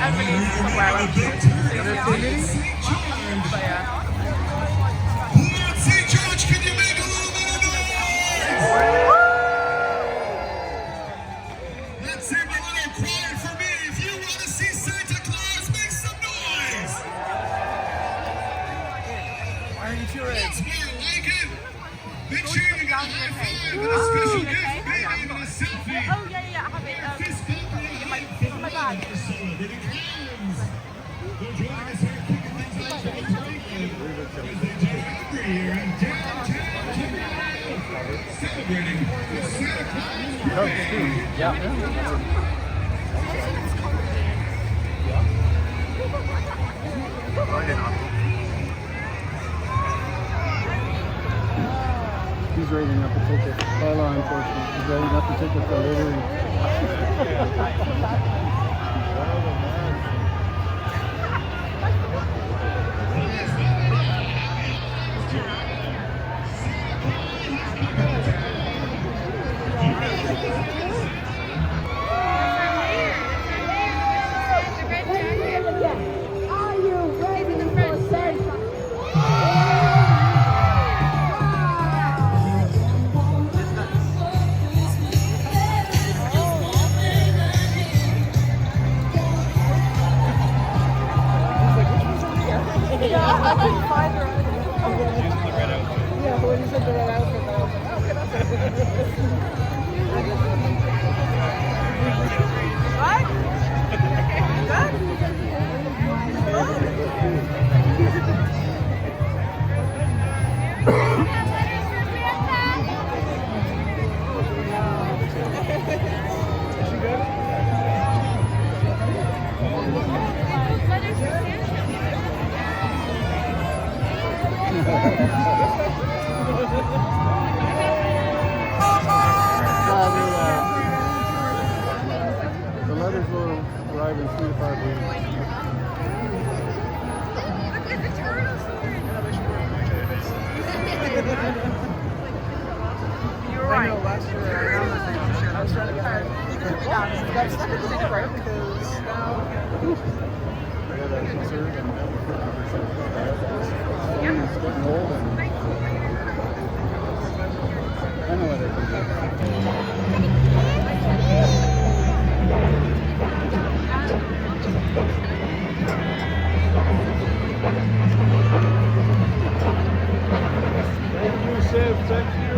St. George, can you make a little bit of noise? Let's sing a little choir for me. If you want to see Santa Claus, make some noise. Why are you cheering? That's more like it. Make sure you get a high five and a special gift, maybe even a selfie. Oh, yeah. I have it. Fist bump in my bag. or so. Did it clowns? They're joining us here, kicking things off in Franklin, as they do every year in downtown Toronto, celebrating the Santa Claus Parade. He's rating up a ticket by law enforcement. He's rating up a ticket for littering. I couldn't find her. Yeah, when you said the red outfit, I was like, okay, that's it. The letters will arrive in 3 to 5 weeks. Look at the turtles. You're right. I was trying to get her. Yeah, that's not a thing, right? Because I got a concern and it's getting old and I know what it is. Thank you, Shiv. Thank you.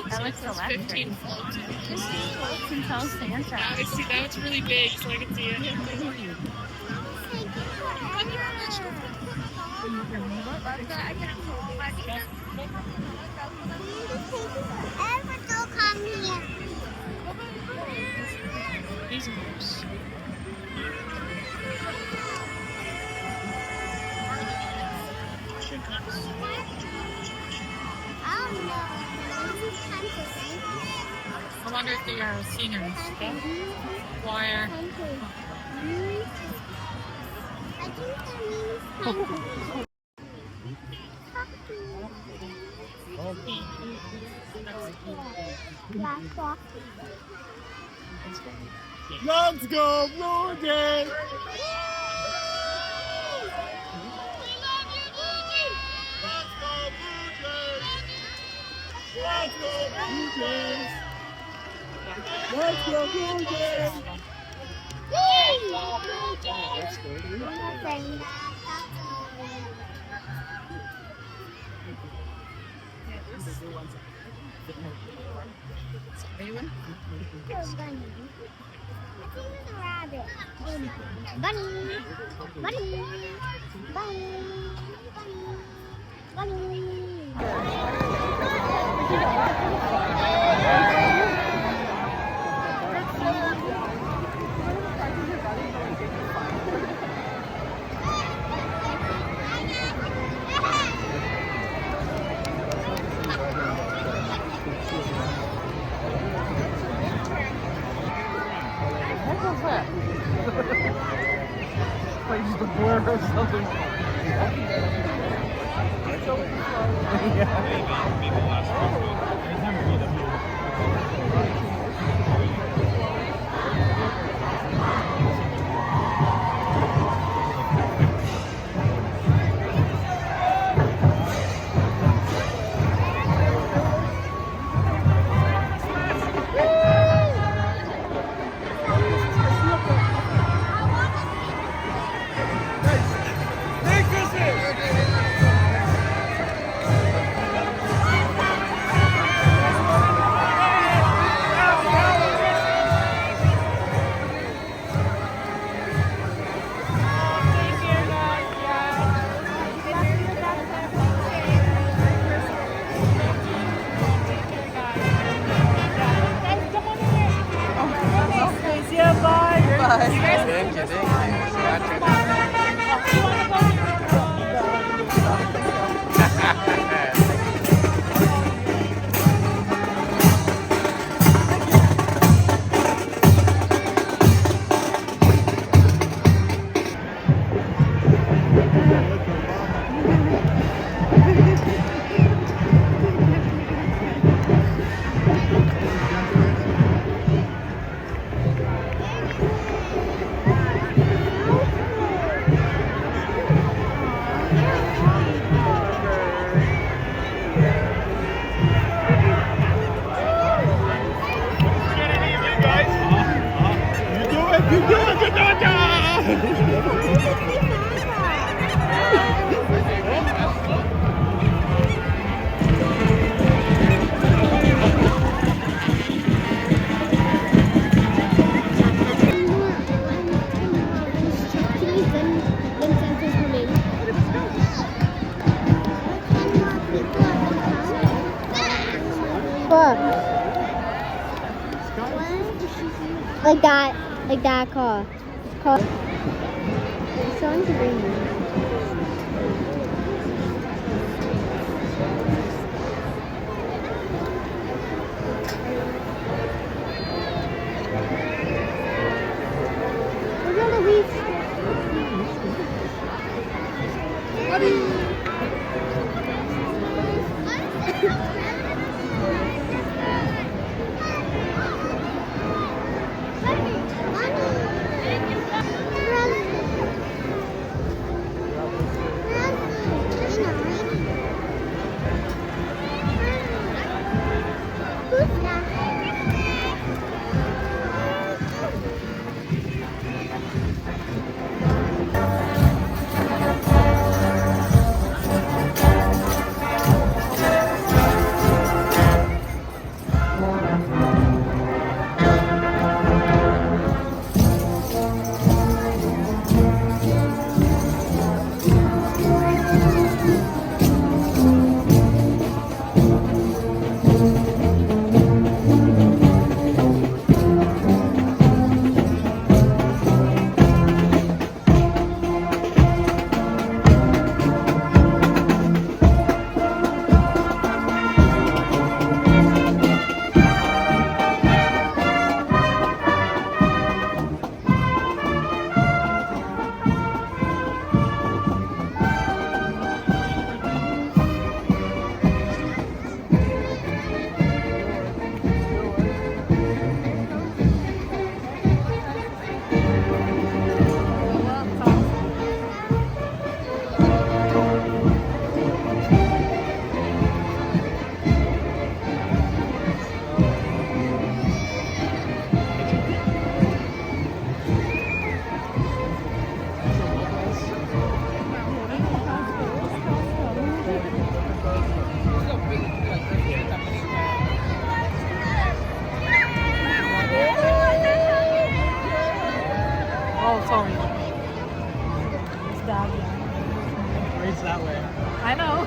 That looks electric. 15 floats. 15 floats and tell Santa. I see that. It's really big, so I can see it. These moves. Here comes. wonder if they are singers. Choir. Let's go, Blue Jays! Let's go, Blue Jays! Let's go, Blue Jays! Anyone? Bunny, bunny, bunny, bunny, What was that? Like just a blur or something. Thank you, like that car. It's called. It's on green. Look at the wheels. Race that way. I know.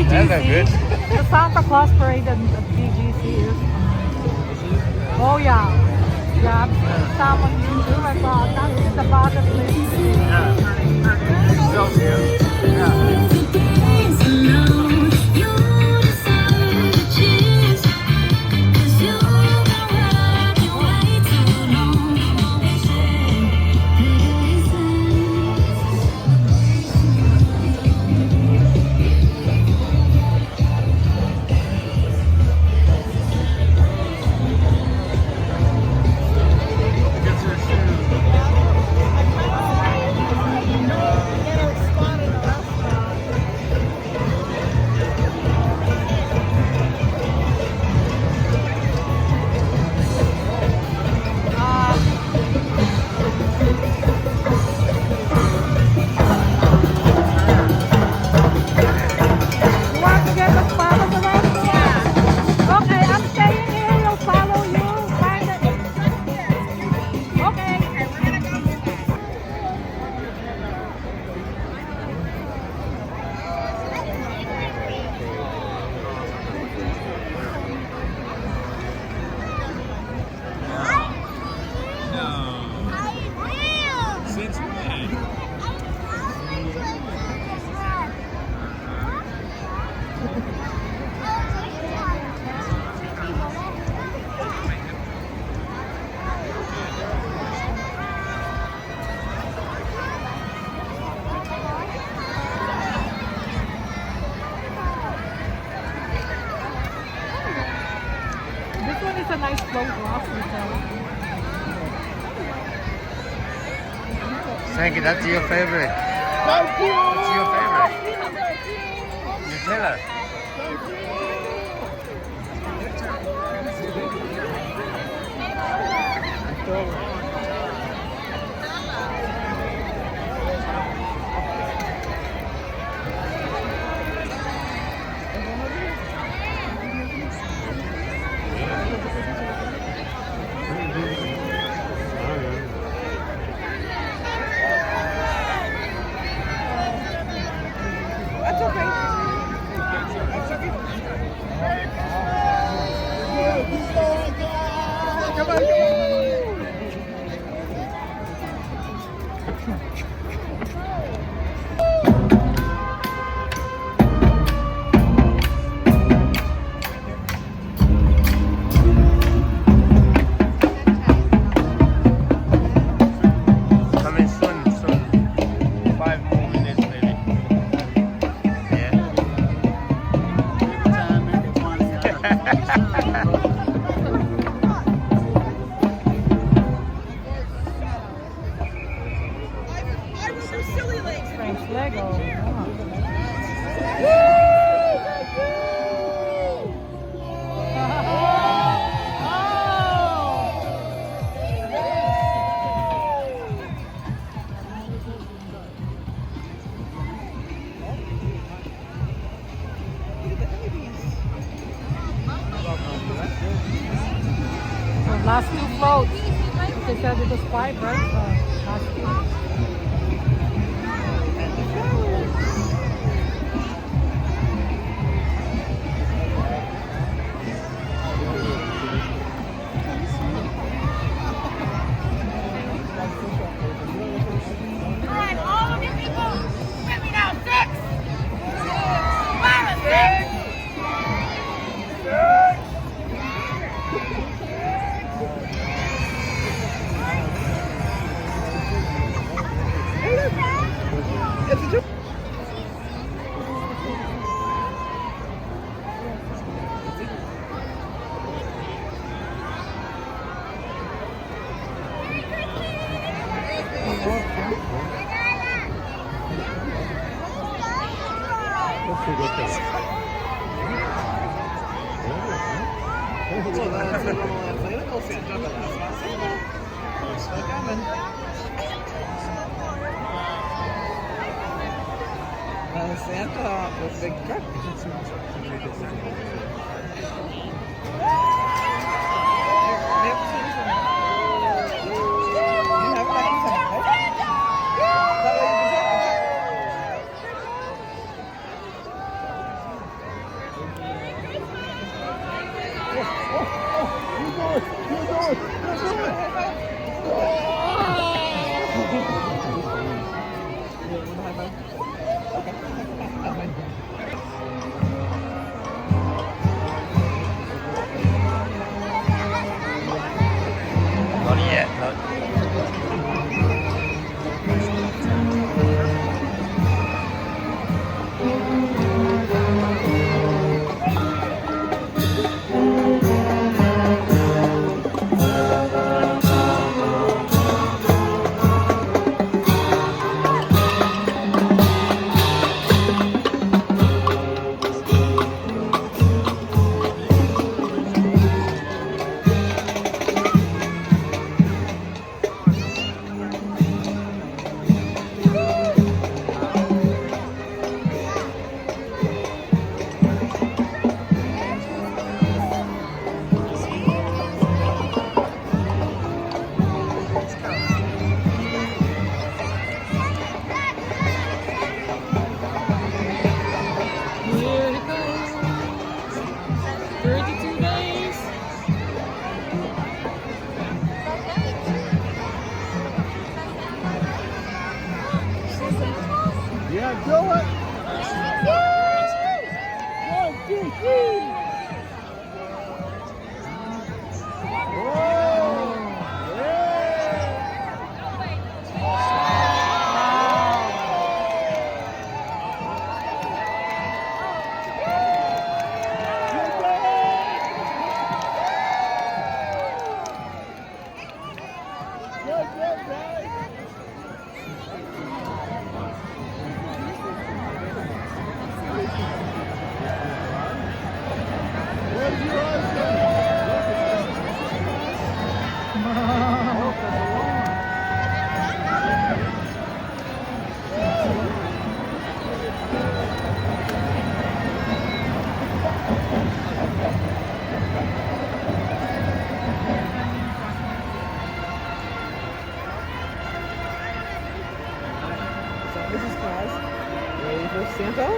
That's not good. The Santa Claus parade at BGC is. Oh yeah. Yeah, I've seen some on YouTube. I thought that's the bucket list. Yeah. Celsius. Yeah. Frankie, that's your favorite. That's your favorite. Nutella. That's okay. That's okay. Come on, come on. Coming soon. 5 more minutes maybe. Yeah. I was so silly legs. French Lego. Last 2 floats. They said it was 5, right? Last 2. Alright, all of you people, with me now. 6, 5, 6. Santa with big truck. Not yet. Not. Santa?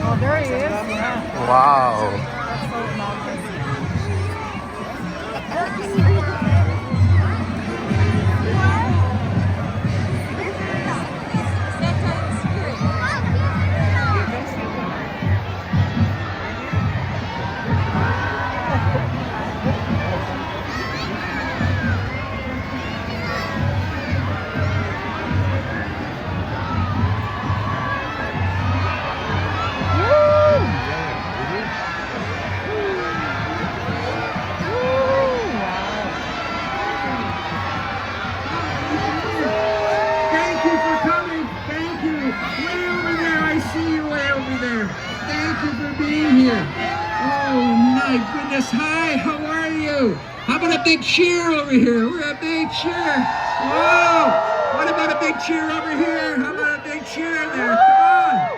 Oh, there he is. Wow. Thank you for coming. Thank you. Way over there. I see you way over there. Thank you for being here. Oh my goodness. Hi, how are you? How about a big cheer over here? We're a big cheer. Whoa. What about a big cheer over here? How about a big cheer there? Come on.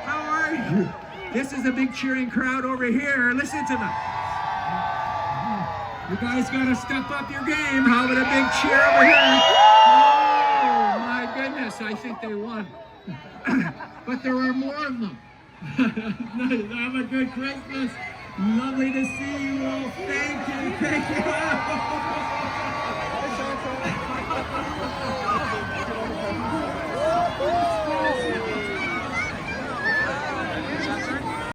How are you? This is a big cheering crowd over here. Listen to them. You guys gotta step up your game. How about a big cheer over here? Oh my goodness, I think they won. But there are more of them. Have a good Christmas. Lovely to see you all. Thank you.